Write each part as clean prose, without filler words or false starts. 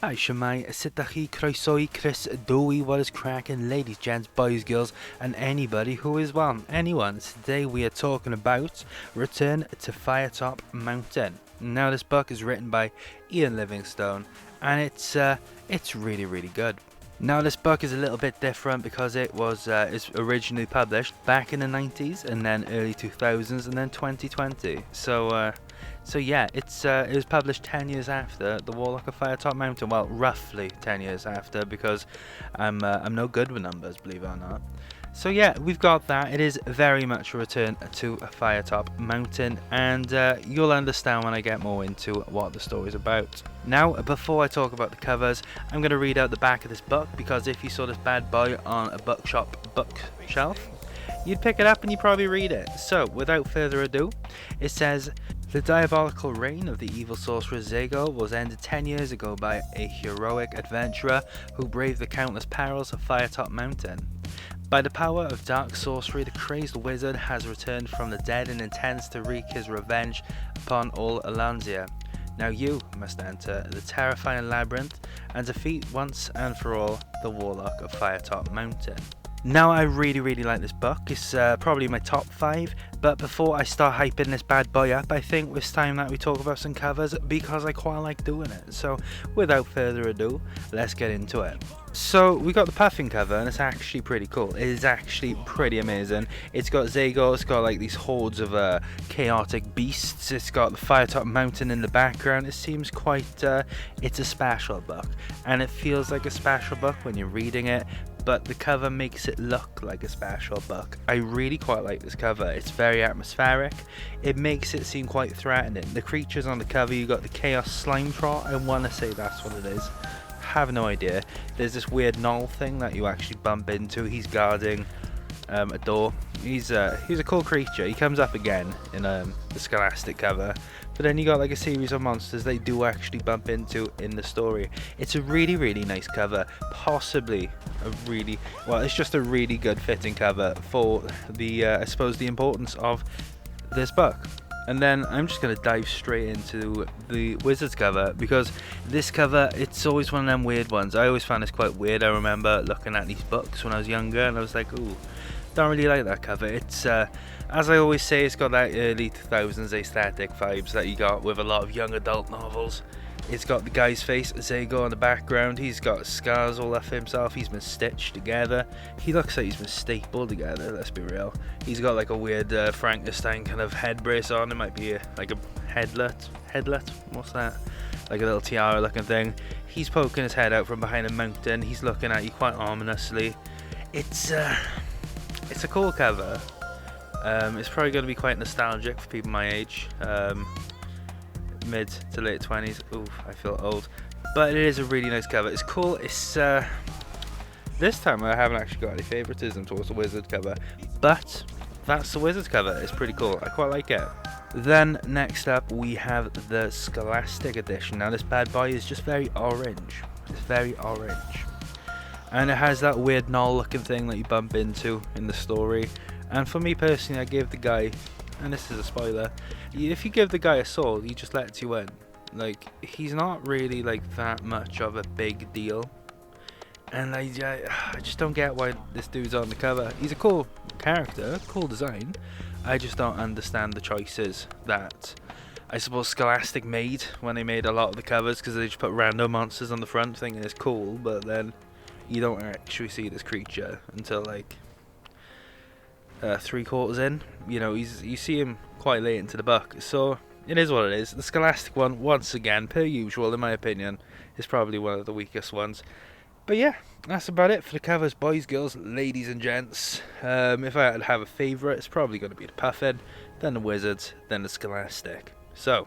Hi, Shemai, Sitachi, Kroisoi, Chris, Dewey, what is cracking, ladies, gents, boys, girls, and anybody who is one, anyone. Today we are talking about Return to Firetop Mountain. Now, this book is written by Ian Livingstone, and it's really good. Now, this book is a little bit different because it's originally published back in the 90s and then early 2000s and then 2020. So yeah, it was published 10 years after The Warlock of Firetop Mountain. Well, roughly 10 years after, because I'm no good with numbers, believe it or not. So yeah, we've got that. It is very much a return to Firetop Mountain, and you'll understand when I get more into what the story's about. Now, before I talk about the covers, I'm going to read out the back of this book, because if you saw this bad boy on a bookshelf, you'd pick it up and you'd probably read it. So, without further ado, it says, the diabolical reign of the evil sorcerer Zago was ended 10 years ago by a heroic adventurer who braved the countless perils of Firetop Mountain. By the power of dark sorcery, the crazed wizard has returned from the dead and intends to wreak his revenge upon all Alanzia. Now you must enter the terrifying labyrinth and defeat once and for all the Warlock of Firetop Mountain. Now, I really like this book. It's probably my top 5, but before I start hyping this bad boy up, I think it's time that we talk about some covers, because I quite like doing it. So without further ado, let's get into it. So we got the Puffin cover, and it's actually pretty cool. It is actually pretty amazing. It's got Zago, it's got like these hordes of chaotic beasts, it's got the Firetop Mountain in the background. It seems quite, it's a special book, and it feels like a special book when you're reading it, but the cover makes it look like a special book. I really quite like this cover. It's very atmospheric. It makes it seem quite threatening. The creatures on the cover, you got the Chaos Slime Trot. I want to say that's what it is. Have no idea. There's this weird knoll thing that you actually bump into. He's guarding a door. He's a cool creature. He comes up again in the Scholastic cover, but then you got like a series of monsters they do actually bump into in the story. It's a really nice cover, possibly it's just a really good fitting cover for the I suppose the importance of this book. And then I'm just going to dive straight into the Wizards cover, because this cover, it's always one of them weird ones. I always found this quite weird. I remember looking at these books when I was younger and I was like, ooh, don't really like that cover. It's, as I always say, it's got that early 2000s aesthetic vibes that you got with a lot of young adult novels. It's got the guy's face, Zago, in the background. He's got scars all up himself. He's been stitched together. He looks like he's been stapled together, let's be real. He's got like a weird Frankenstein kind of head brace on. It might be like a headlet? What's that? Like a little tiara looking thing. He's poking his head out from behind a mountain. He's looking at you quite ominously. It's a cool cover. It's probably going to be quite nostalgic for people my age. Mid to late 20s. Oof, I feel old. But it is a really nice cover. It's cool. It's this time I haven't actually got any favoritism towards the Wizard cover, but that's the Wizards cover. It's pretty cool. I quite like it. Then next up we have the Scholastic edition. Now this bad boy is just very orange. It's very orange, and it has that weird knoll looking thing that you bump into in the story. And for me personally, I gave the guy, and this is a spoiler, if you give the guy a sword, he just lets you in. Like, he's not really like that much of a big deal, and I just don't get why this dude's on the cover. He's a cool character, cool design. I just don't understand the choices that I suppose Scholastic made when they made a lot of the covers, because they just put random monsters on the front thinking it's cool, but then you don't actually see this creature until like 3/4 in. You know, you see him quite late into the book, so it is what it is. The Scholastic one, once again, per usual in my opinion, is probably one of the weakest ones. But yeah, that's about it for the covers, boys, girls, ladies and gents. If I had to have a favourite, it's probably going to be the Puffin, then the Wizards, then the Scholastic. So,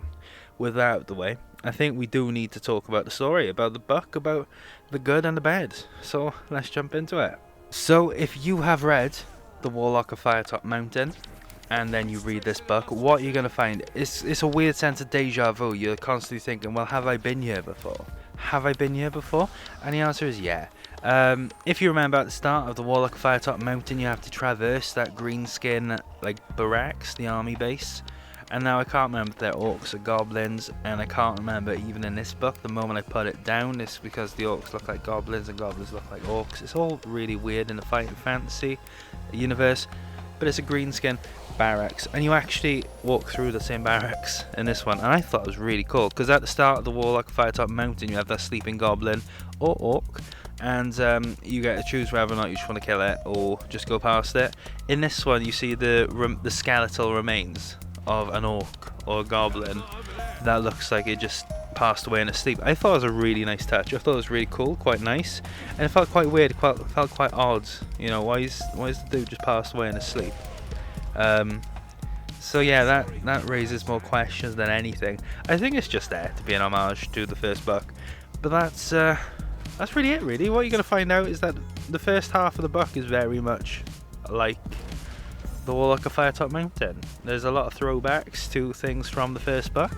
with that out of the way, I think we do need to talk about the story, about the book, about the good and the bad. So let's jump into it. So if you have read The Warlock of Firetop Mountain, and then you read this book, what you're going to find is it's a weird sense of deja vu. You're constantly thinking, well, have I been here before? Have I been here before? And the answer is yeah. If you remember at the start of The Warlock of Firetop Mountain, you have to traverse that greenskin like barracks, the army base, And now I can't remember if they're orcs or goblins, and I can't remember even in this book the moment I put it down. It's because the orcs look like goblins and goblins look like orcs. It's all really weird in the Fighting Fantasy universe, but it's a greenskin barracks, and you actually walk through the same barracks in this one, and I thought it was really cool because at the start of the Warlock of Firetop Mountain you have that sleeping goblin or orc, and you get to choose whether or not you just want to kill it or just go past it. In this one you see the skeletal remains of an orc or a goblin that looks like it just passed away in its sleep. I thought it was a really nice touch. I thought it was really cool, quite nice, and it felt quite weird, felt quite odd. You know, why is the dude just passed away in his sleep? So yeah, that raises more questions than anything. I think it's just there to be an homage to the first book, but that's really it. Really, what you're gonna find out is that the first half of the book is very much like the Warlock of Firetop Mountain. There's a lot of throwbacks to things from the first book.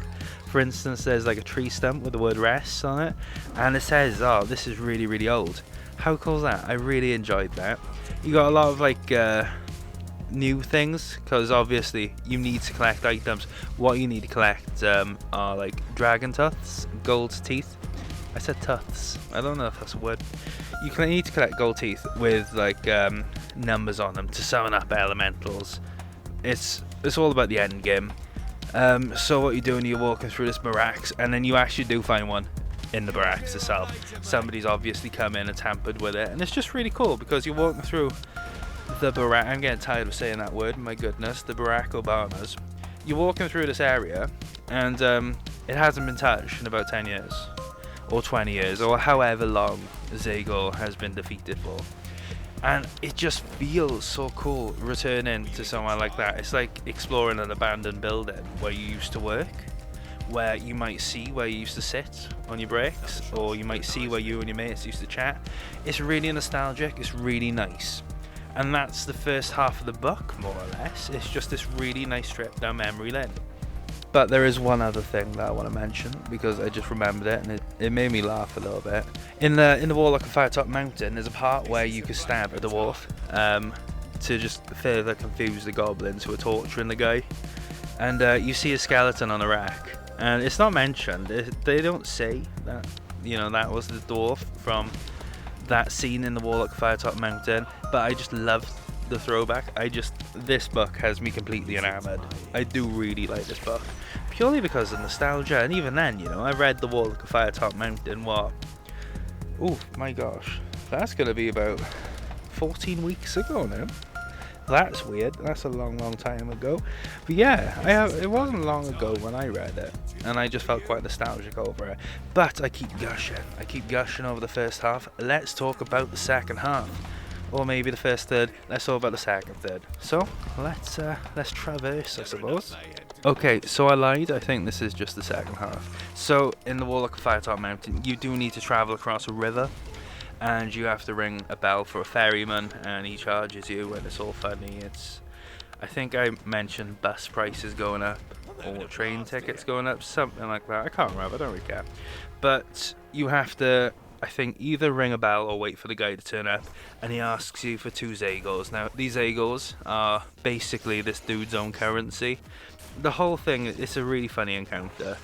For instance, there's like a tree stump with the word rest on it, and it says, oh, this is really, really old. How cool is that? I really enjoyed that. You got a lot of like new things, because obviously you need to collect items. What you need to collect are like dragon tufts, gold teeth. I said tufts. I don't know if that's a word. You need to collect gold teeth with like numbers on them to summon up elementals. It's all about the end game. So what you're doing, you're walking through this barracks, and then you actually do find one in the barracks itself. Somebody's obviously come in and tampered with it, and it's just really cool because you're walking through the Barack. I'm getting tired of saying that word. My goodness, the Barack Obamas. You're walking through this area, and it hasn't been touched in about 10 years, or 20 years, or however long Zagor has been defeated for. And it just feels so cool returning to somewhere like that. It's like exploring an abandoned building where you used to work, where you might see where you used to sit on your breaks, or you might see where you and your mates used to chat. It's really nostalgic, it's really nice. And that's the first half of the book, more or less. It's just this really nice trip down memory lane. But there is one other thing that I want to mention, because I just remembered it and it made me laugh a little bit. In the Warlock of Firetop Mountain, there's a part where you can stab a dwarf to just further confuse the goblins who are torturing the guy. And you see a skeleton on a rack, and it's not mentioned. They don't say that, you know, that was the dwarf from that scene in the Warlock of Firetop Mountain, but I just love the throwback. This book has me completely enamored. I do really like this book, purely because of nostalgia. And even then, you know, I read the Warlock of Firetop Mountain, oh my gosh, that's gonna be about 14 weeks ago now. That's weird. That's a long time ago. But yeah, it wasn't long ago when I read it, and I just felt quite nostalgic over it. But I keep gushing over the first half. Let's talk about the second half. Or maybe the first third. Let's talk about the second third. So let's traverse, I suppose. Okay, so I lied. I think this is just the second half. So in the Warlock of Firetop Mountain, you do need to travel across a river, and you have to ring a bell for a ferryman, and he charges you, and it's all funny. I think I mentioned bus prices going up, or train tickets going up, something like that. I can't remember. I don't really care. But you have to, I think, either ring a bell or wait for the guy to turn up, and he asks you for 2 Zagors. Now, these Zagors are basically this dude's own currency. The whole thing, it's a really funny encounter.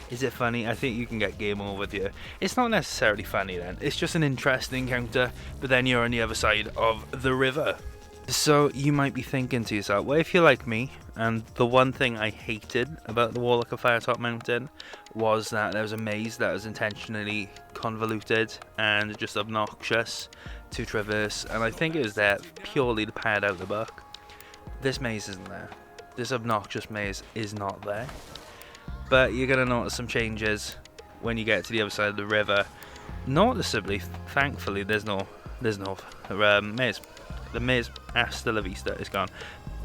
Is it funny? I think you can get game over with you. It's not necessarily funny then. It's just an interesting encounter, but then you're on the other side of the river. So you might be thinking to yourself, well, if you're like me, and the one thing I hated about the Warlock of Firetop Mountain was that there was a maze that was intentionally convoluted and just obnoxious to traverse, and I think it was there purely to pad out the book. This maze isn't there. This obnoxious maze is not there. But you're going to notice some changes when you get to the other side of the river. Noticeably, thankfully, there's no maze. The maze hasta la vista is gone.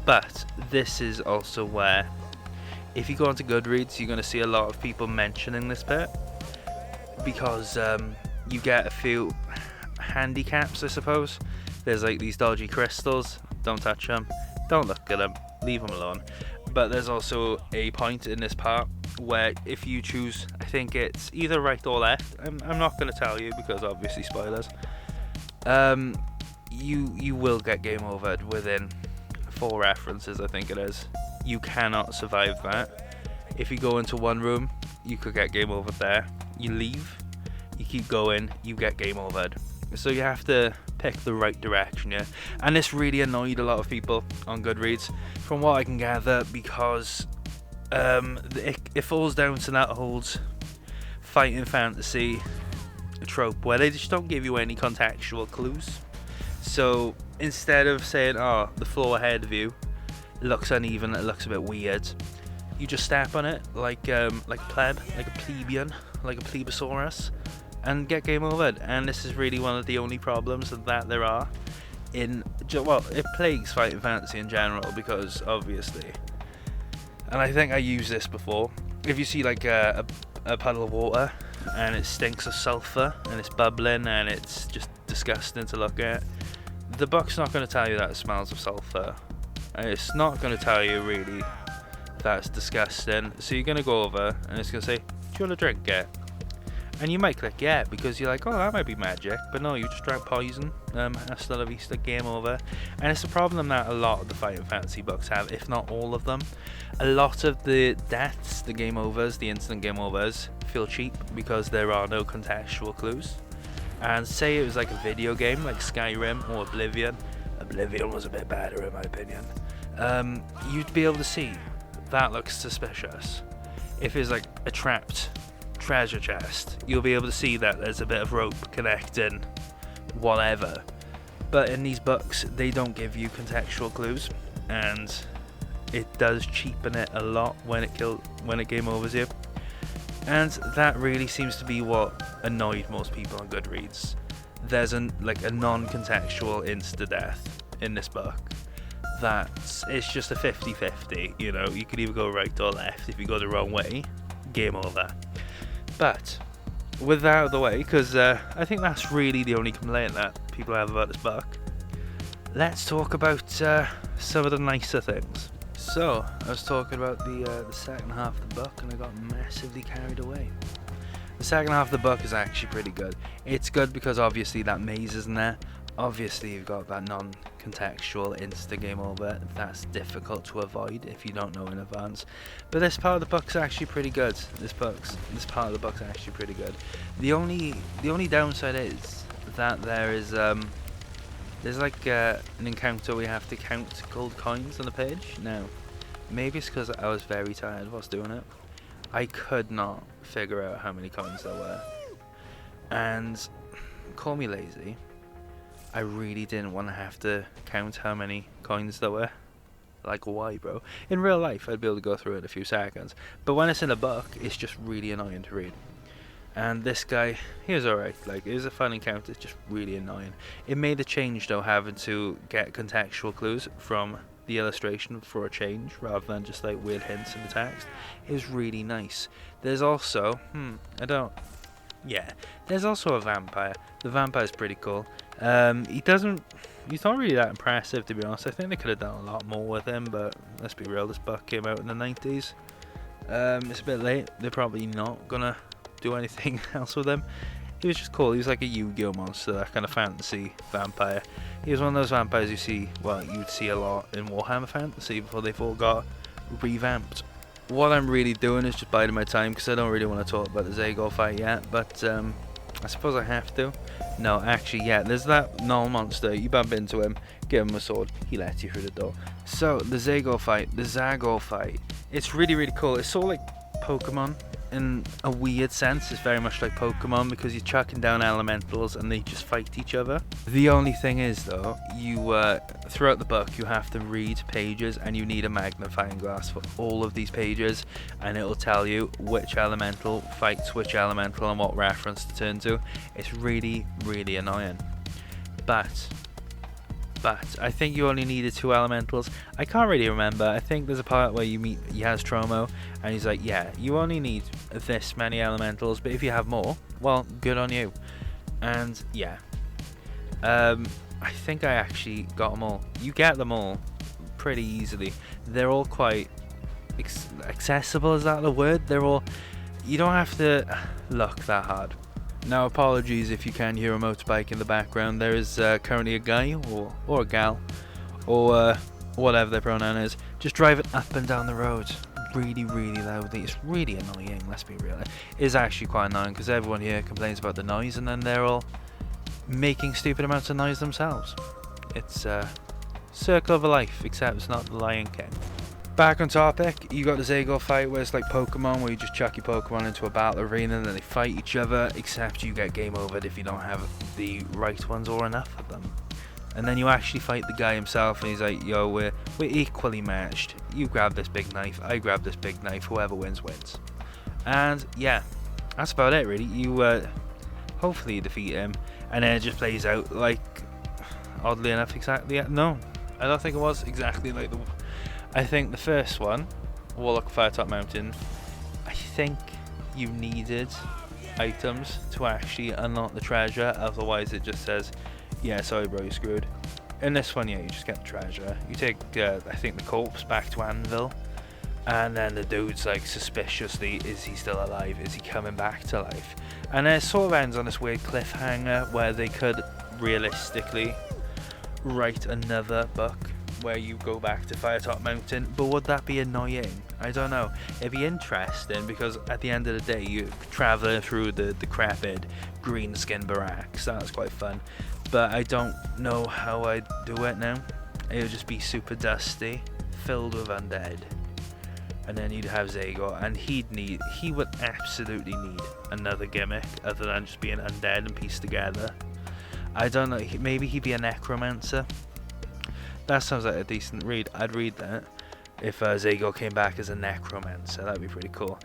But this is also where, if you go onto Goodreads, you're going to see a lot of people mentioning this bit, because you get a few handicaps, I suppose. There's like these dodgy crystals. Don't touch them. Don't look at them. Leave them alone. But there's also a point in this part where if you choose, I think it's either right or left. I'm not going to tell you because obviously spoilers. You will get game overed within 4 references, I think it is. You cannot survive that. If you go into one room, you could get game over there. You leave, you keep going, you get game overed. So you have to pick the right direction, yeah. And this really annoyed a lot of people on Goodreads, from what I can gather, because it falls down to that old fighting fantasy trope where they just don't give you any contextual clues. So instead of saying, oh, the floor ahead of you looks uneven, it looks a bit weird, you just step on it like a pleb, like a plebeian, like a plebisaurus, and get game over. And this is really one of the only problems that there are in, well, it plagues fighting fantasy in general, because obviously, and I think I used this before, if you see like a puddle of water and it stinks of sulfur and it's bubbling and it's just disgusting to look at, the book's not going to tell you that it smells of sulfur, and it's not going to tell you really that's disgusting. So you're going to go over and it's going to say, do you want to drink it? And you might click yeah, because you're like, oh, that might be magic, but no, you just drank poison. Hasta la vista, game over. And it's a problem that a lot of the fighting fantasy books have, if not all of them. A lot of the deaths, the game overs, the instant game overs, feel cheap because there are no contextual clues. And say it was like a video game like Skyrim or Oblivion was a bit better in my opinion, you'd be able to see that looks suspicious. If it's like a trapped treasure chest, you'll be able to see that there's a bit of rope connecting whatever. But in these books, they don't give you contextual clues, and it does cheapen it a lot when it game overs you. And that really seems to be what annoyed most people on Goodreads. There's a non-contextual insta-death in this book. It's just a 50-50, you know, you could either go right or left. If you go the wrong way, game over. But with that out of the way, because I think that's really the only complaint that people have about this book, let's talk about some of the nicer things. So, I was talking about the second half of the book, and I got massively carried away. The second half of the book is actually pretty good. It's good because obviously that maze isn't there. Obviously you've got that non-contextual insta game over. That's difficult to avoid if you don't know in advance. But this part of the book's actually pretty good. This part of the book's actually pretty good. The only downside is that there's like an encounter where you have to count gold coins on the page. Now, maybe it's because I was very tired whilst doing it. I could not figure out how many coins there were. And call me lazy, I really didn't want to have to count how many coins there were. Like, why, bro? In real life, I'd be able to go through it in a few seconds. But when it's in a book, it's just really annoying to read. And this guy, he was alright. Like, it was a fun encounter, it's just really annoying. It made the change, though, having to get contextual clues from the illustration for a change, rather than just, like, weird hints in the text. It was really nice. There's also, there's also a vampire. The vampire's pretty cool. He's not really that impressive, to be honest. I think they could have done a lot more with him, but let's be real, this book came out in the 90s. It's a bit late. They're probably not gonna do anything else with him. He was just cool. He was like a Yu-Gi-Oh monster, that kind of fantasy vampire. He was one of those vampires you'd see a lot in Warhammer Fantasy before they've all got revamped. What I'm really doing is just biding my time, because I don't really want to talk about the Zagor fight yet, but I suppose I have to. No, actually, yeah, there's that null monster. You bump into him, give him a sword, he lets you through the door. So, the Zagor fight, it's really, really cool. It's sort of like Pokemon in a weird sense. It's very much like Pokemon, because you're chucking down elementals and they just fight each other. The only thing is, though, you throughout the book you have to read pages, and you need a magnifying glass for all of these pages, and it'll tell you which elemental fights which elemental and what reference to turn to. It's really, really annoying. But I think you only needed 2 elementals. I can't really remember. I think there's a part where you meet Yaztromo, and he's like, yeah, you only need this many elementals, but if you have more, well, good on you. And yeah, I think I actually got them all. You get them all pretty easily. They're all quite accessible, is that the word? You don't have to look that hard. Now, apologies if you can hear a motorbike in the background. There is currently a guy or a gal or whatever their pronoun is, just driving up and down the road really, really loudly. It's really annoying, let's be real. It is actually quite annoying because everyone here complains about the noise and then they're all making stupid amounts of noise themselves. It's a circle of a life, except it's not the Lion King. Back on topic, you got the Zago fight where it's like Pokemon, where you just chuck your Pokemon into a battle arena and then they fight each other, except you get game overed if you don't have the right ones or enough of them. And then you actually fight the guy himself and he's like, yo, we're equally matched. You grab this big knife, I grab this big knife, whoever wins, wins. And yeah, that's about it really. You hopefully you defeat him, and then it just plays out like, oddly enough, exactly, no, I don't think it was exactly like I think the first one, Warlock Firetop Mountain, I think you needed items to actually unlock the treasure, otherwise it just says, yeah, sorry bro, you're screwed. In this one, yeah, you just get the treasure. You take, I think, the corpse back to Anvil, and then the dude's like, suspiciously, is he still alive? Is he coming back to life? And it sort of ends on this weird cliffhanger where they could realistically write another book where you go back to Firetop Mountain, but would that be annoying? I don't know. It'd be interesting because at the end of the day you're traveling through the decrepit green skin barracks. That's quite fun, but I don't know how I'd do it now. It would just be super dusty, filled with undead, and then you'd have Zago, and he would absolutely need another gimmick other than just being undead and pieced together. I don't know, maybe he'd be a necromancer. That sounds like a decent read. I'd read that if Zago came back as a necromancer. That'd be pretty cool.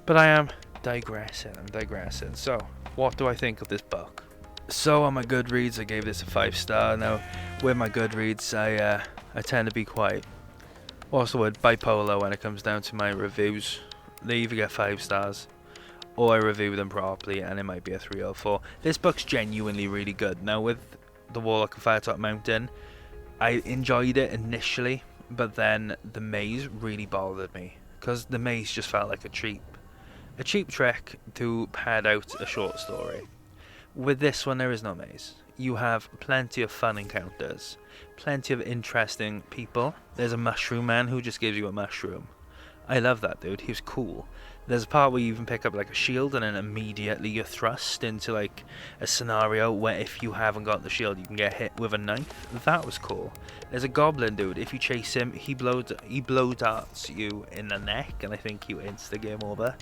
But I am digressing. So, what do I think of this book? So on my Goodreads, I gave this a 5-star. Now, with my Goodreads, I tend to be quite, what's the word, bipolar when it comes down to my reviews. They either get 5 stars, or I review them properly, and it might be a 3 or 4. This book's genuinely really good. Now, with the Warlock of Firetop Mountain, I enjoyed it initially, but then the maze really bothered me, because the maze just felt like a cheap trick to pad out a short story. With this one, there is no maze. You have plenty of fun encounters, plenty of interesting people. There's a mushroom man who just gives you a mushroom. I love that dude, he was cool. There's a part where you even pick up like a shield and then immediately you're thrust into like a scenario where if you haven't got the shield you can get hit with a knife. That was cool. There's a goblin dude, if you chase him he blow darts you in the neck and I think you insta game over.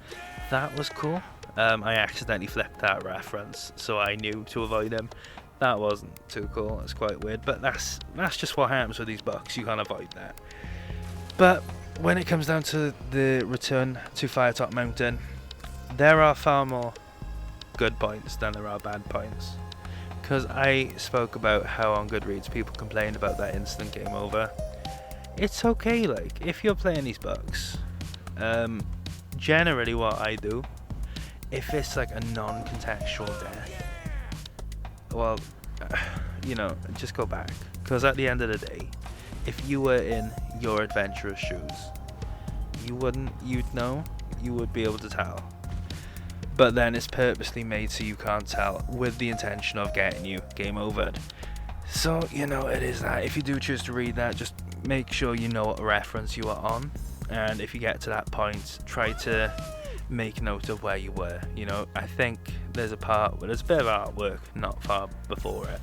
That was cool. I accidentally flipped that reference so I knew to avoid him. That wasn't too cool, that's quite weird, but that's just what happens with these books, you can't avoid that. But when it comes down to the return to Firetop Mountain, there are far more good points than there are bad points. Because I spoke about how on Goodreads people complained about that instant game over. It's okay, like, if you're playing these books, generally what I do, if it's like a non-contextual death, well, you know, just go back. Because at the end of the day, if you were in your adventurous shoes, you'd know, you would be able to tell. But then it's purposely made so you can't tell, with the intention of getting you game overed. So, you know, it is that. If you do choose to read that, just make sure you know what reference you are on. And if you get to that point, try to make note of where you were. You know, I think there's a part where there's a bit of artwork not far before it.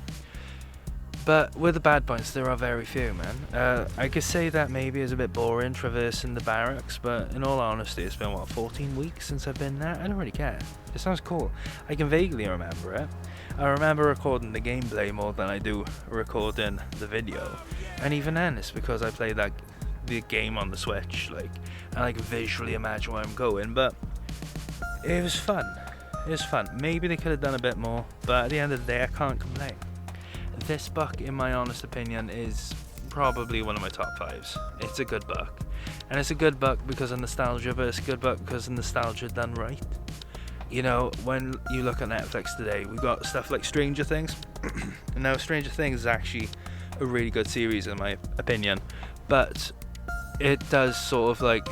But with the bad points, there are very few, man. I could say that maybe is a bit boring traversing the barracks, but in all honesty, it's been, 14 weeks since I've been there? I don't really care. It sounds cool. I can vaguely remember it. I remember recording the gameplay more than I do recording the video. And even then, it's because I played the game on the Switch, and I can visually imagine where I'm going, but it was fun. It was fun. Maybe they could have done a bit more, but at the end of the day, I can't complain. This book, in my honest opinion, is probably one of my top 5s. It's a good book. And it's a good book because of nostalgia, but it's a good book because of nostalgia done right. You know, when you look at Netflix today, we've got stuff like Stranger Things. And now Stranger Things is actually a really good series in my opinion. But it does sort of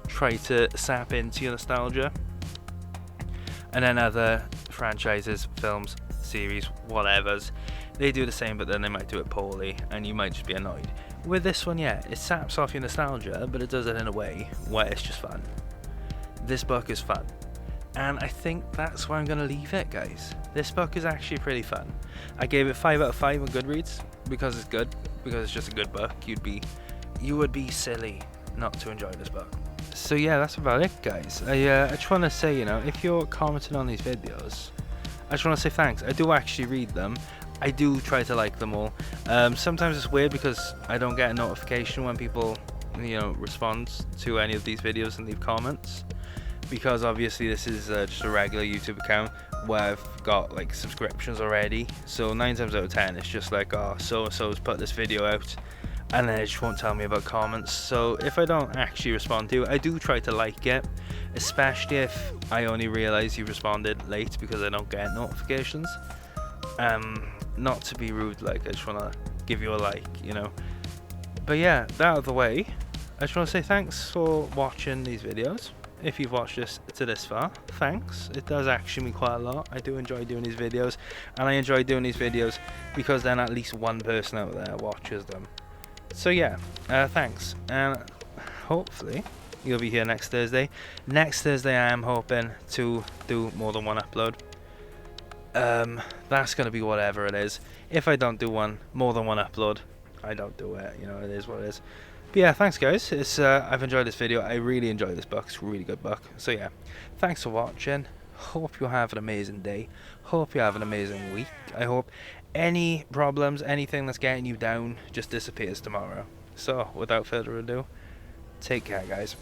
try to sap into your nostalgia. And then other franchises, films, series, whatevers, they do the same, but then they might do it poorly, and you might just be annoyed. With this one, yeah, it saps off your nostalgia, but it does it in a way where it's just fun. This book is fun, and I think that's where I'm going to leave it, guys. This book is actually pretty fun. I gave it 5 out of 5 on Goodreads because it's good, because it's just a good book. You would be silly not to enjoy this book. So yeah, that's about it, guys. I just want to say, if you're commenting on these videos, I just want to say thanks. I do actually read them. I do try to like them all. Sometimes it's weird because I don't get a notification when people, respond to any of these videos and leave comments, because obviously this is just a regular YouTube account where I've got like subscriptions already. So 9 times out of 10, it's just like, oh, so-and-so's put this video out, and then it just won't tell me about comments. So if I don't actually respond to it, I do try to like it, especially if I only realize you responded late because I don't get notifications. Not to be rude, like, I just want to give you a like, but yeah, that out of the way, I just want to say thanks for watching these videos. If you've watched this to this far, thanks. It does actually mean quite a lot. I do enjoy doing these videos, and I enjoy doing these videos because then at least one person out there watches them. So yeah, thanks, and hopefully you'll be here next Thursday. Next Thursday I am hoping to do more than one upload. That's gonna be whatever it is. If I don't do more than one upload, I don't do it. It is what it is. But yeah, thanks guys. I've enjoyed this video. I really enjoyed this book. It's a really good book. So yeah, thanks for watching. Hope you have an amazing day. Hope you have an amazing week. I hope any problems, anything that's getting you down, just disappears tomorrow. So without further ado, take care, guys.